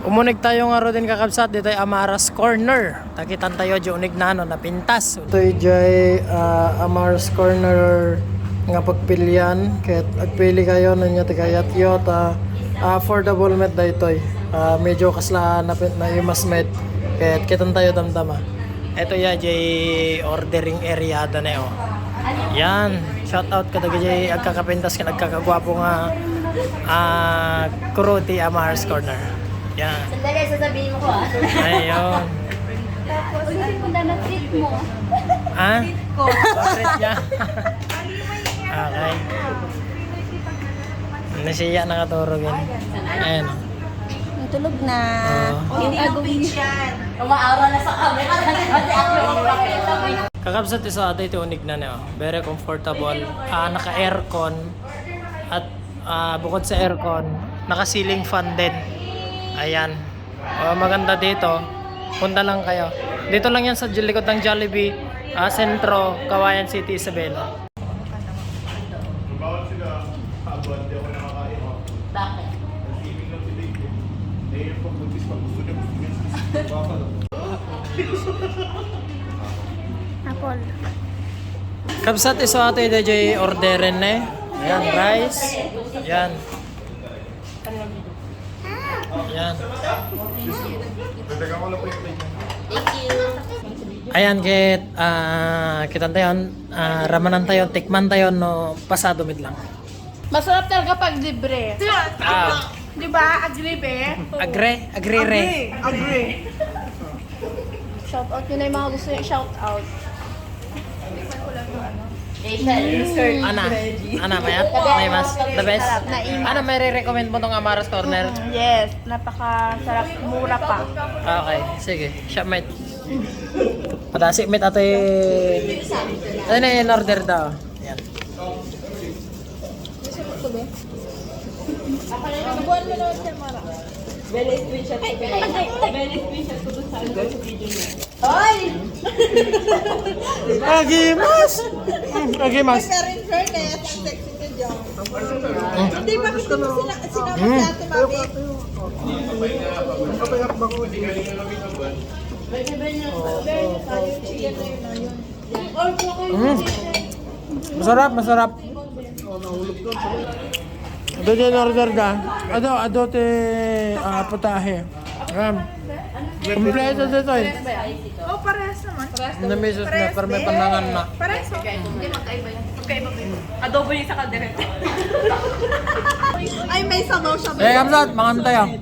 Umunig tayo nga ro din kakabsat dito ay Amaras Corner. Takitan tayo di unig na ano, napintas. Ito ay Amaras Corner nga pagpilian. Kaya agpili kayo ninyo tigayat yot. Affordable met da ito ay. Medyo kasla na imas met. Kaya kitan tayo damdama. Ito ya jay ordering area da na oh. Yan. Shout out ka daga jay agkakapintas ka nagkakagwapo nga Kuruti Amaras Corner. Yan. Sandali, sasabihin mo ko Ayun. Tapos, ulitin mo na na-treat mo. Treat ko. Treat niya. Okay. Nasiya nakaturog yun. Ayan. Tulog na. Hindi na page yan. Umaaraw na sa camera. Kakabsat isa ito unig na niyo. Very comfortable. Naka-aircon. At bukod sa aircon, naka-ceiling fan din. Ayan. Maganda dito. Punta lang kayo. Dito lang yan sa likod ng Jollibee, Sentro, Kawayan City, Isabela. Bawal sila kaagad, di ako nakakain. Bakit? Receiving lang si Dave. Eh, yung pag-buntis pag gusto niya. Bakal. Apple. Kabsat isa ito yung DJ orderin na eh. Ayan, rice. Ayan. Ayan. Dadagan ko lang po yung plate. Thank you. Ayan, kitan tayo, ramanan tayo, tikman tayo, no, pasado mid lang. Masarap talaga pag libre. Di ba? Agribe? Agre? Agrire. Agree. Shout out yun na yung mga gusto yung shout out. Ana, may mas, the best. Ano, may re-recommend mo tong Amaras Corner? Yes, napaka-sarap. Mura pa. Okay, sige, shop mate. Padasi mate ate. Ano na yung order daw? Yan. Agimas! Agimas! Pero in fairness, ang sexy ka dyan. Hindi ba gusto mo sinama natin, Mabi? Masarap, masarap. Ado din order ka. Ado te putahe. Kompleto dito eh. Oh, parehas naman. Namisos na, pero may panangan na. Parehas Hindi magkaiba yan. Magkaiba ba yun? Adobo yung sa kaldereta. Ay, may sabaw siya. Eh, kapsat, mangan tayo.